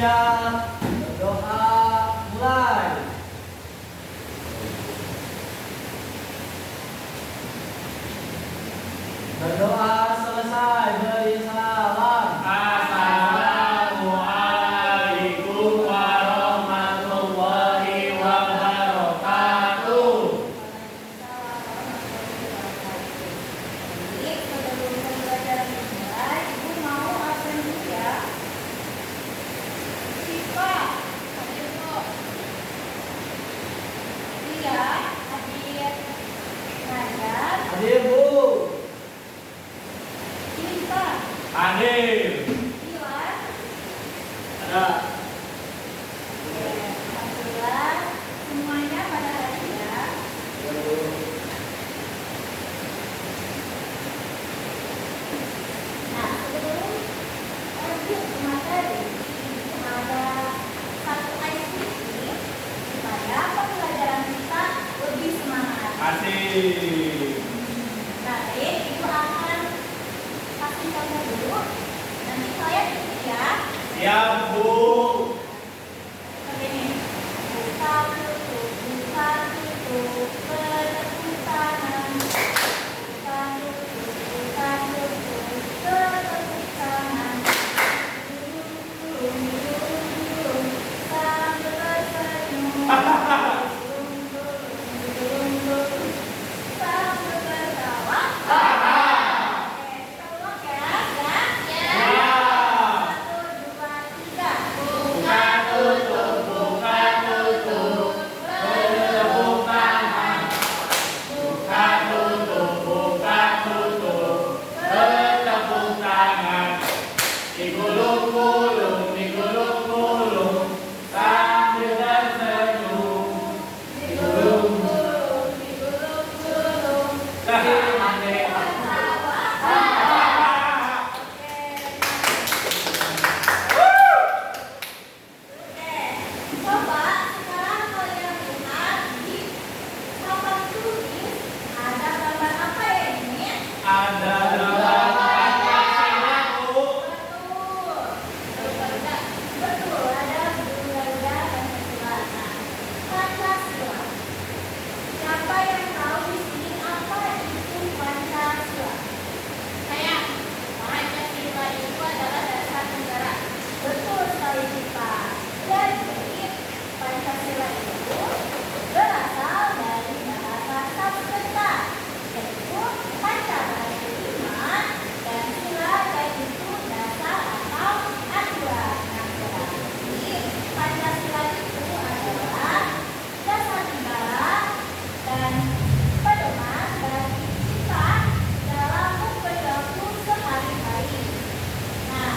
Indonesia. Berdoa mulai. Berdoa selesai, beri salam. Assalamualaikum warahmatullahi wabarakatuh. Jadi sebelum pembelajaran dimulai, Ibu mau absen dulu ya. Siswa, hadir Bu. Iya, hadir. Najar, Hadir Bu. Cinta, Hadir. Iwan. Ada. Alhamdulillah, semuanya pada hadir ya. Nah, sebelum lanjut ke materi, Ibu ada satu activity supaya pembelajaran kita lebih semangat. Asik. Baik, Ibu akan kasih contoh dulu. Nanti saya ikuti ya. Siap, Bu. Begini. Buka tutup, bertepuk tangan. Buka tutup, bertepuk tangan. Durung, sambil tersenyum. Durung, sambil tertawa. Oke, kita ulang ya. Ya. Satu, dua, tiga. Buka tutup, buka tutup. Bertepuk tangan. Buka tutup, buka tutup. Bertepuk tangan. Digulung-gulung, digulung-gulung. Sambil tersenyum. Digulung-gulung. Coba sekarang kalian lihat di papan tulis ada gambar apa ya ini? Ada gambar Pancasila, Bu. Betul, ada Garuda Pancasila. Nah, Pancasila. Siapa yang tahu di sini apa itu Pancasila? Saya. Pancasila itu adalah dasar negara. Betul sekali kita. Jadi Pancasila itu berasal dari bahasa Sanskerta, yaitu panca berarti iman dan sila yaitu dasar atau aturan. Nah, berarti Pancasila itu adalah dasar negara dan pedoman bagi kita dalam berperilaku sehari-hari. Nah,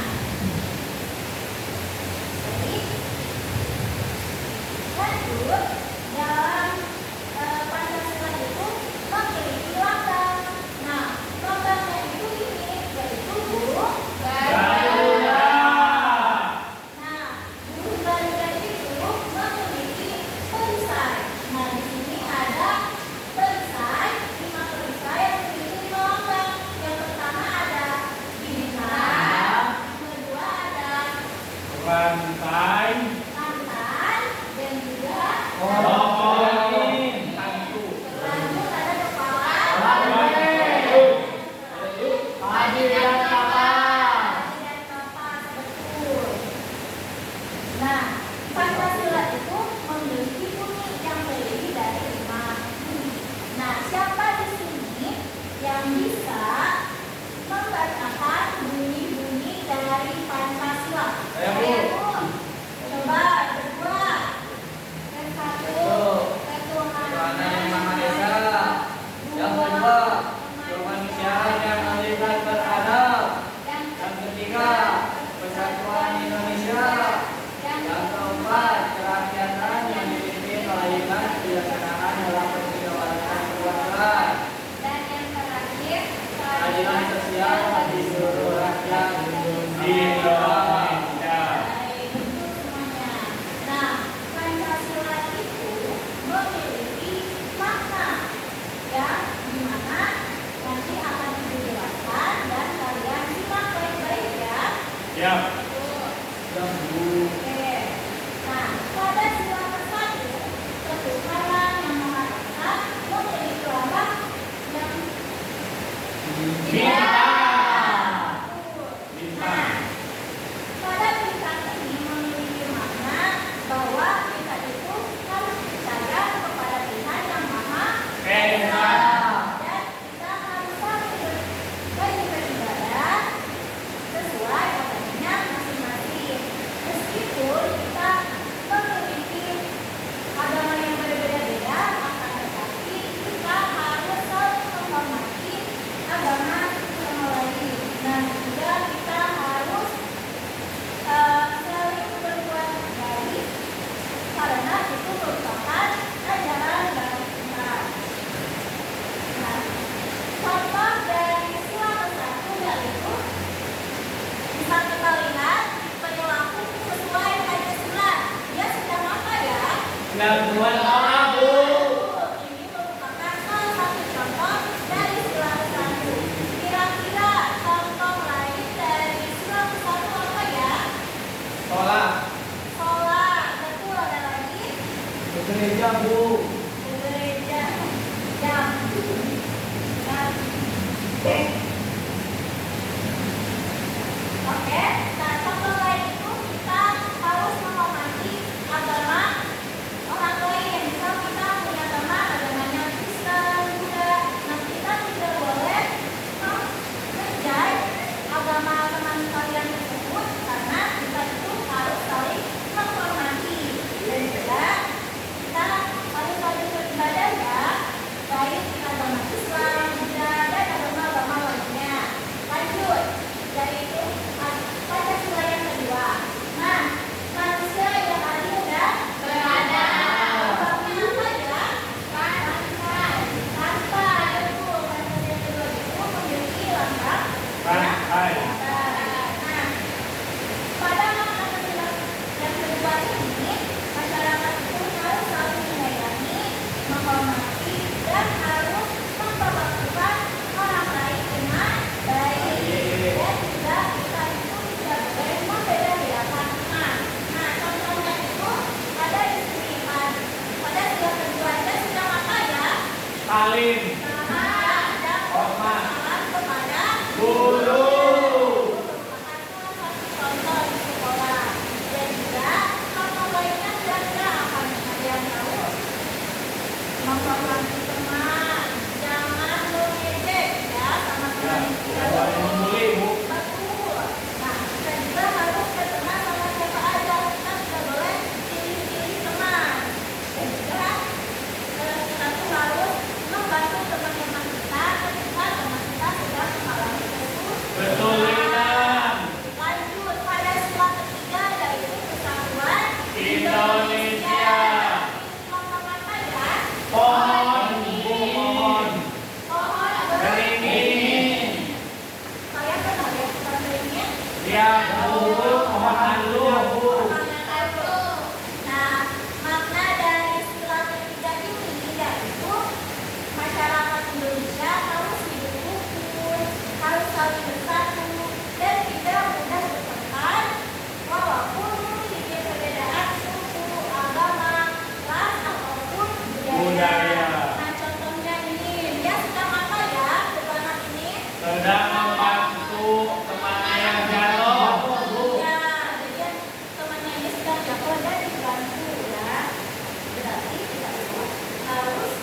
baik. Lanjut, dalam Pancasila itu memiliki lambang. Nah, lambangnya itu ini, yaitu burung Garuda. Nah, burung Garuda itu memiliki perisai. Nah, di sini ada perisai, 5 perisai yang memiliki 5 lambang. Yang pertama ada bintang, yang kedua ada Pantai. mantan, dan juga Angin. lanjut ada kepala. Hadir dan kapal. Dan kapas, betul. Nah, Pancasila itu memiliki bunyi yang terdiri dari 5 bunyi. Nah, siapa di sini yang bisa membacakan bunyi-bunyi dari Pancasila? Saya, Bu. Coba berdua. Yang satu, ketuhanan Tuhan yang Maha Esa. Yang kedua, kemanusiaan yang adil dan beradab. Yang Yang ketiga, persatuan Indonesia. yang Yang keempat, kerakyatan yang dipimpin melainkan kebijaksanaan dalam permusyawaratan keluarga. dan yang terakhir, Keadilan sosial bagi seluruh rakyat Indonesia. Indonesia. Baik, betul semuanya. Nah, Pancasila itu memiliki makna yang dimana nanti akan dijelaskan dan kalian simak baik-baik ya. Siap. Tuh. Yang Bu. Oke, Gangguan orang, Bu. Ini merupakan salah satu contoh dari sila satu. Kira-kira contoh lain dari sila satu apa ya? Sholat. Sholat, betul, ada lagi? Ke gereja, Bu. Ke gereja, jam. Oke, nah contoh lain itu kita harus menghormati agama orang lain. Misal kita punya teman agamanya Kristen, Buddha, nah kita tidak boleh menjudge agama teman kalian tersebut karena kita itu harus saling menghormati dan juga kita harus saling beribadah ya, baik agama Islam, Buddha, dan agama-agama lainnya. Lanjut, yaitu Pancasila yang kedua. Nah, manusia yang adil dan beradab. Sebabnya apa ya? Lantai. Betul, Pancasila yang kedua itu memiliki lantai. Rantai. Nah, pada makna Pancasila yang kedua ini, masyarakat itu harus saling menyayangi, menghormati, dan harus memperlakukan orang lain dengan baik. Dan juga kita itu tidak boleh membeda-bedakan teman. Nah, contohnya itu ada di sini, pada sila kedua ada sedang apa ya? Salim. Nah, dan Hormat. salam kepada Guru. merupakan salah satu contoh di sekolah. Dan juga contoh lainnya kira-kira apa nih? Ada yang tahu? Menghormati teman, jangan mengejek ya sama teman yang tidak Ada yang membuli, Bu. betul. Nah, kita juga harus berteman sama siapa aja. Kita tidak boleh pilih-pilih teman. Dan juga kita tuh harus membantu teman-teman kita ketika teman kita sedang mengalami kesulitan. Betul, Lina. Lanjut pada sila ketiga yaitu persatuan Indonesia. Ngomong apa ya? Pohon, Bu, pohon. Pohon Beringin. Saya pernah lihat pohon beringin. Ya, Bu. Pohon andung, Bu. Nah, makna dari sila ketiga ini yaitu masyarakat Indonesia harus hidup rukun, harus saling bersatu, dan tidak mudah bertengkar, walaupun memiliki perbedaan suku, agama, ras, ataupun budaya. Nah, contohnya ini, dia sedang apa ya, anak ini? Sedang membantu temannya yang jatuh, Bu. Ya, jadi temannya ini sedang jatuh dan dibantu ya. Berarti kita semua harus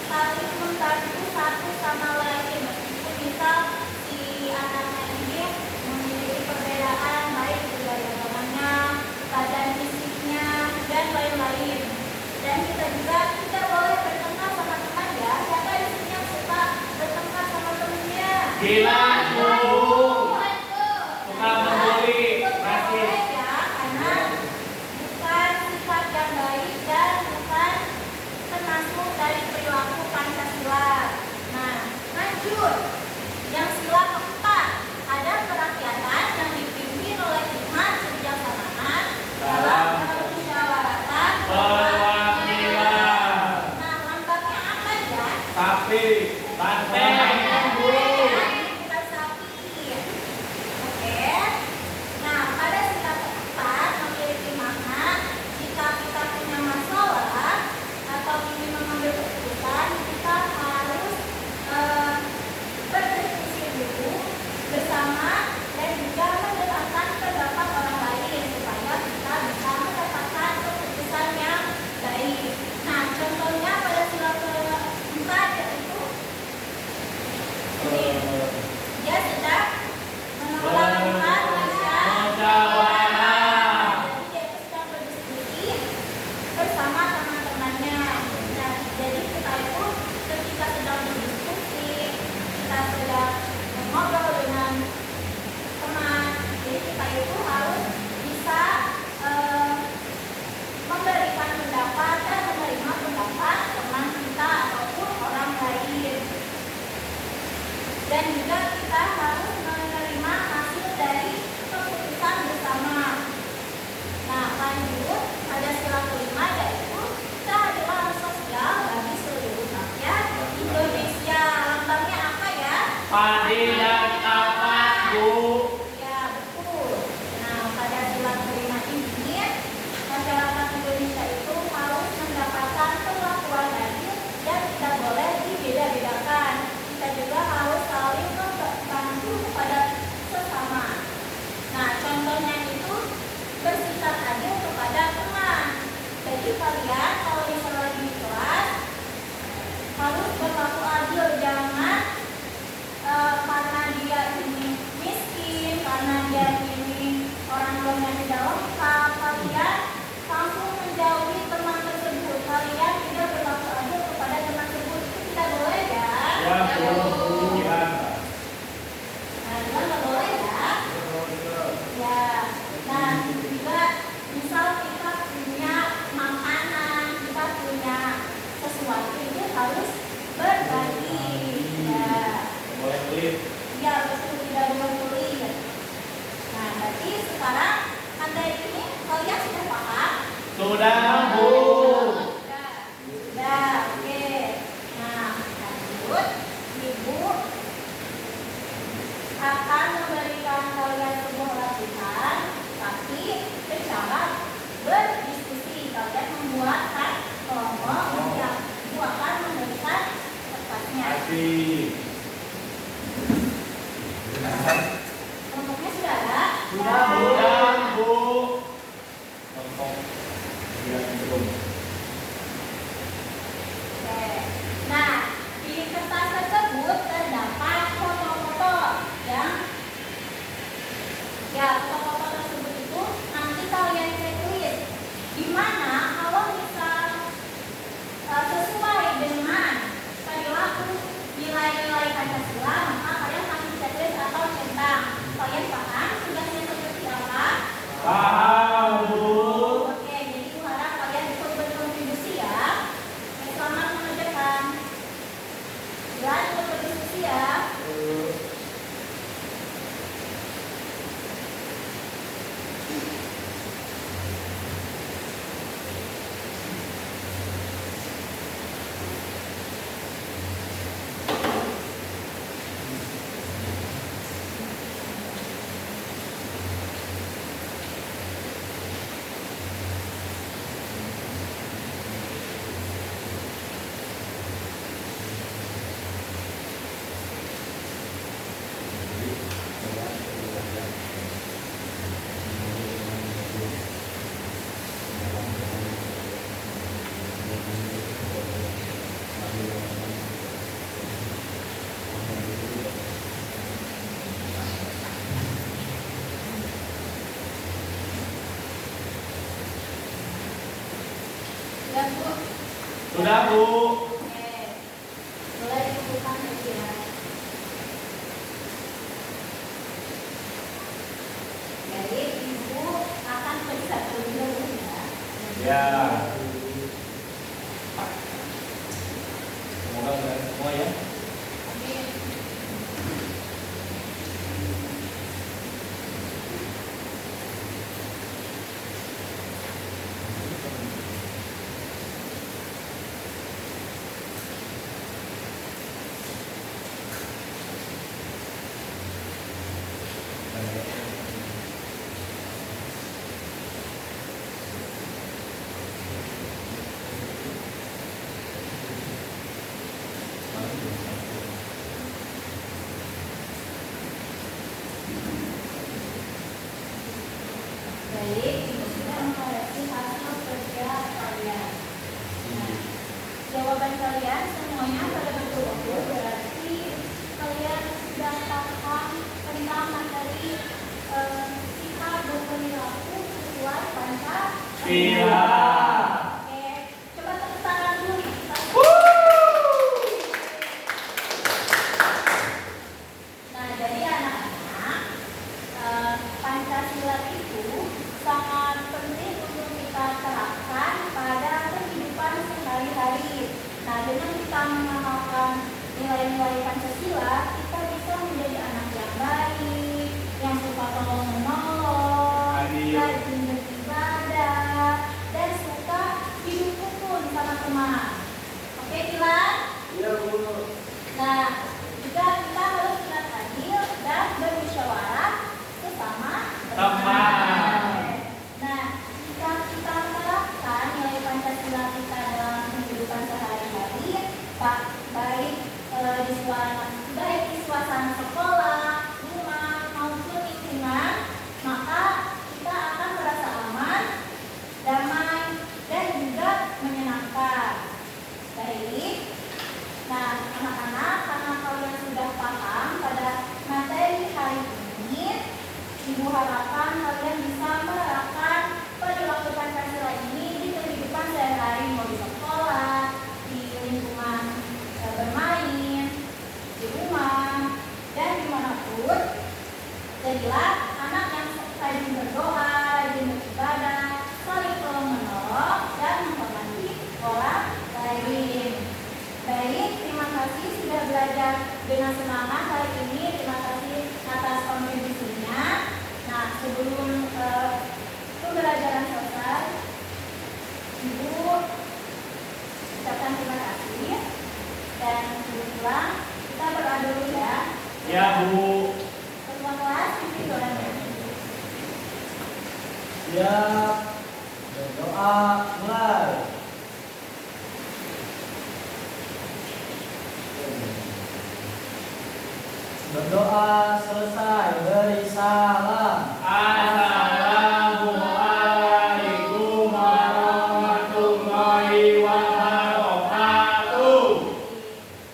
saling membantu satu sama lain. Meskipun misal si anaknya ini memiliki perbedaan baik budaya agamanya, badan fisiknya, dan lain-lain. Dan kita juga tidak boleh bertengkar sama teman ya. Siapa di sini yang suka bertengkar sama temannya? Gila, Bu. Suka membuli, rasis. Ya, karena bukan sifat yang baik dan bukan termasuk dari perilaku Pancasila. Nah, lanjut. Yang sila keempat, ada kerakyatan yang dipimpin oleh hikmat kebijaksanaan dalam permusyawaratan Perwakilan. Nah, lambangnya apa ya? Tapi, banteng, Bu. Bukan Sudah, Bu. Sudah, oke. Nah, lanjut. Ibu akan memberikan kalian sebuah latihan, tapi bersyarat berdiskusi. Kalian membuat kelompok, yang ibu akan memberikan kertasnya. Kasih. Kelompoknya sudah ada? Sudah, Bu. Kelompok. Ya, belum. Oke. Nah, di kertas tersebut terdapat foto-foto yang foto-foto tersebut itu nanti kalian tulis di mana kalau misal sesuai dengan perilaku nilai-nilai Pancasila, maka kalian harus bisa tulis atau centang. Kalian paham tugasnya seperti apa? Paham, Bu. Oke, jadi aku harap kalian ikut berkontribusi ya. Selamat mengerjakan. Selamat berdiskusi ya. Sudah, Bu. Sudah, Bu. Oke. Mulai dibutuhkan ya. Jadi ibu akan periksa terlebih dahulu ya. Ya. Semoga benar semua ya. Amin. Baik, ibu sudah mengoreksi hasil kerja kalian. Nah, jawaban kalian semuanya pada betul-betul berarti kalian sudah paham tentang materi sikap berperilaku sesuai Pancasila. Oke, coba tepuk tangan dulu nih. Nah, jadi anak-anak, Pancasila itu sangat penting untuk kita terapkan pada kehidupan sehari-hari. Nah, dengan kita mengamalkan nilai-nilai Pancasila, kita bisa menjadi anak yang baik, yang suka tolong menolong, Adil. rajin beribadah, dan suka Ya, Bu. Ketua kelas, pimpin doanya. Ya